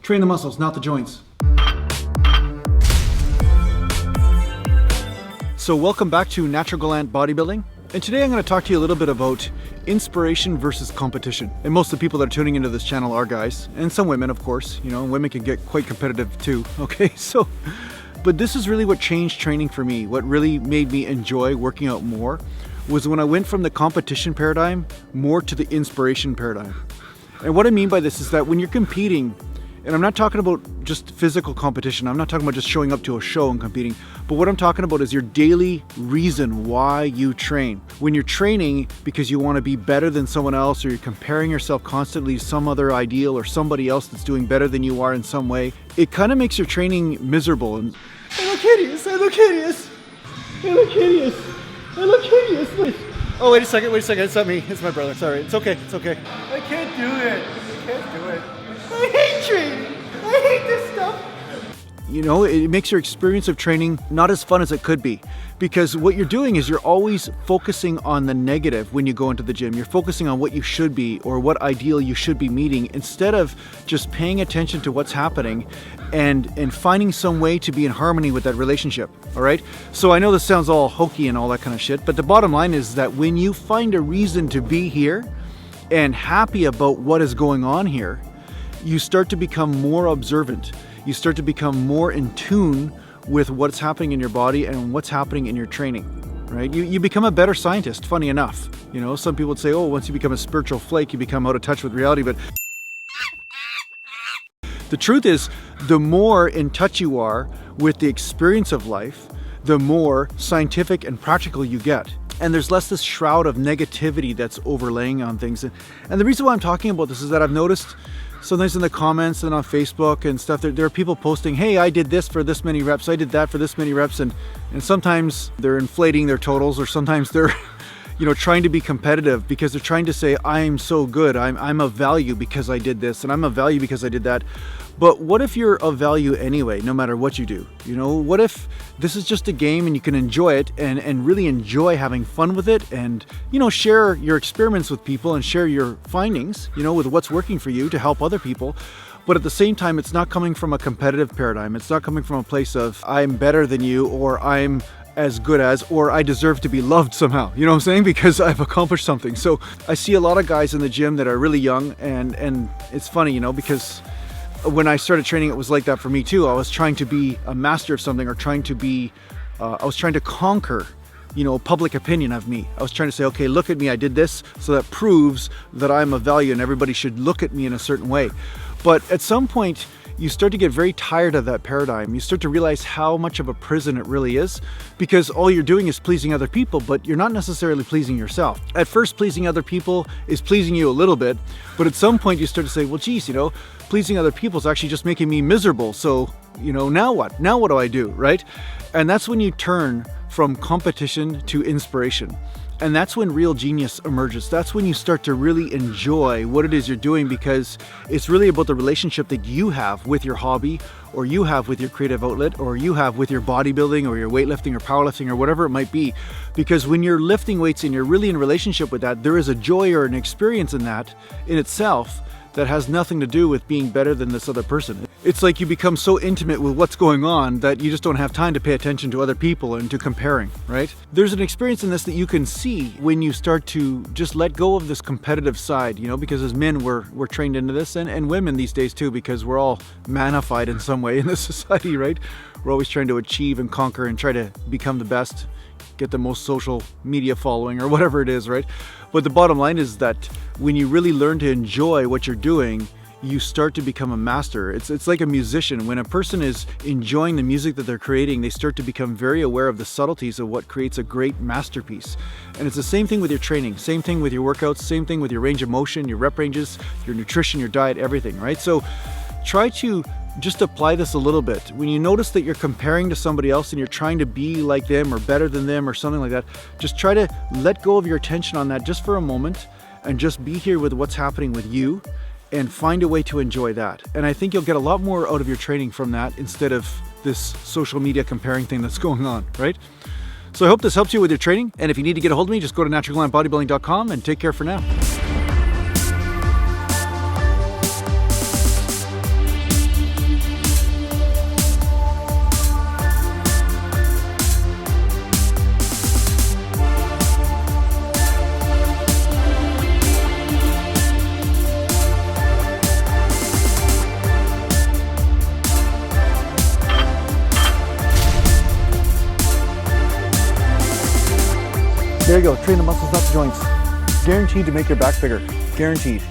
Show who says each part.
Speaker 1: Train the muscles, not the joints. So welcome back to Natural Gallant Bodybuilding. And today I'm going to talk to you a little bit about inspiration versus competition. And most of the people that are tuning into this channel are guys, and some women, of course. You know, women can get quite competitive too, okay? But this is really what changed training for me. What really made me enjoy working out more was when I went from the competition paradigm more to the inspiration paradigm. And what I mean by this is that when you're competing, and I'm not talking about just physical competition, I'm not talking about just showing up to a show and competing, but what I'm talking about is your daily reason why you train. When you're training because you want to be better than someone else, or you're comparing yourself constantly to some other ideal or somebody else that's doing better than you are in some way, it kind of makes your training miserable. And I look hideous, I look hideous, I look hideous, I look hideous. Oh, wait a second, it's not me, it's my brother, sorry, it's okay. I can't do it. I hate training. I hate this stuff. You know, it makes your experience of training not as fun as it could be, because what you're doing is you're always focusing on the negative when you go into the gym. You're focusing on what you should be or what ideal you should be meeting, instead of just paying attention to what's happening and finding some way to be in harmony with that relationship. All right. So I know this sounds all hokey and all that kind of shit, but the bottom line is that when you find a reason to be here and happy about what is going on here, you start to become more observant. You start to become more in tune with what's happening in your body and what's happening in your training, right? You become a better scientist, funny enough. You know, some people would say, oh, once you become a spiritual flake, you become out of touch with reality. But the truth is, the more in touch you are with the experience of life, the more scientific and practical you get. And there's less this shroud of negativity that's overlaying on things. And the reason why I'm talking about this is that I've noticed sometimes in the comments and on Facebook and stuff, there are people posting, hey, I did this for this many reps, I did that for this many reps, and sometimes they're inflating their totals, or sometimes they're trying to be competitive because they're trying to say, I'm so good, I'm of value because I did this, and I'm of value because I did that. But what if you're of value anyway, no matter what you do? You know, what if this is just a game and you can enjoy it and really enjoy having fun with it, and, share your experiments with people and share your findings, with what's working for you to help other people. But at the same time, it's not coming from a competitive paradigm. It's not coming from a place of I'm better than you, or I'm as good as, or I deserve to be loved somehow. You know what I'm saying? Because I've accomplished something. So I see a lot of guys in the gym that are really young, and it's funny, because when I started training, it was like that for me too. I was trying to be a master of something, or I was trying to conquer, public opinion of me. I was trying to say, okay, look at me, I did this, so that proves that I'm of value and everybody should look at me in a certain way. But at some point, you start to get very tired of that paradigm. You start to realize how much of a prison it really is, because all you're doing is pleasing other people, but you're not necessarily pleasing yourself. At first, pleasing other people is pleasing you a little bit, but at some point you start to say, well, geez, pleasing other people is actually just making me miserable. So, now what? Now what do I do, right? And that's when you turn from competition to inspiration. And that's when real genius emerges. That's when you start to really enjoy what it is you're doing, because it's really about the relationship that you have with your hobby, or you have with your creative outlet, or you have with your bodybuilding or your weightlifting or powerlifting or whatever it might be. Because when you're lifting weights and you're really in relationship with that, there is a joy or an experience in that in itself that has nothing to do with being better than this other person. It's like you become so intimate with what's going on that you just don't have time to pay attention to other people and to comparing, right? There's an experience in this that you can see when you start to just let go of this competitive side, because as men, we're trained into this, and women these days too, because we're all manified in some way in this society, right? We're always trying to achieve and conquer and try to become the best, get the most social media following or whatever it is, right? But the bottom line is that when you really learn to enjoy what you're doing, you start to become a master. It's like a musician. When a person is enjoying the music that they're creating, they start to become very aware of the subtleties of what creates a great masterpiece. And it's the same thing with your training, same thing with your workouts, same thing with your range of motion, your rep ranges, your nutrition, your diet, everything, right? So try to just apply this a little bit. When you notice that you're comparing to somebody else and you're trying to be like them or better than them or something like that, just try to let go of your attention on that just for a moment and just be here with what's happening with you and find a way to enjoy that. And I think you'll get a lot more out of your training from that instead of this social media comparing thing that's going on, right? So I hope this helps you with your training. And if you need to get a hold of me, just go to naturalgallantbodybuilding.com and take care for now. There you go. Train the muscles, not the joints. Guaranteed to make your back bigger. Guaranteed.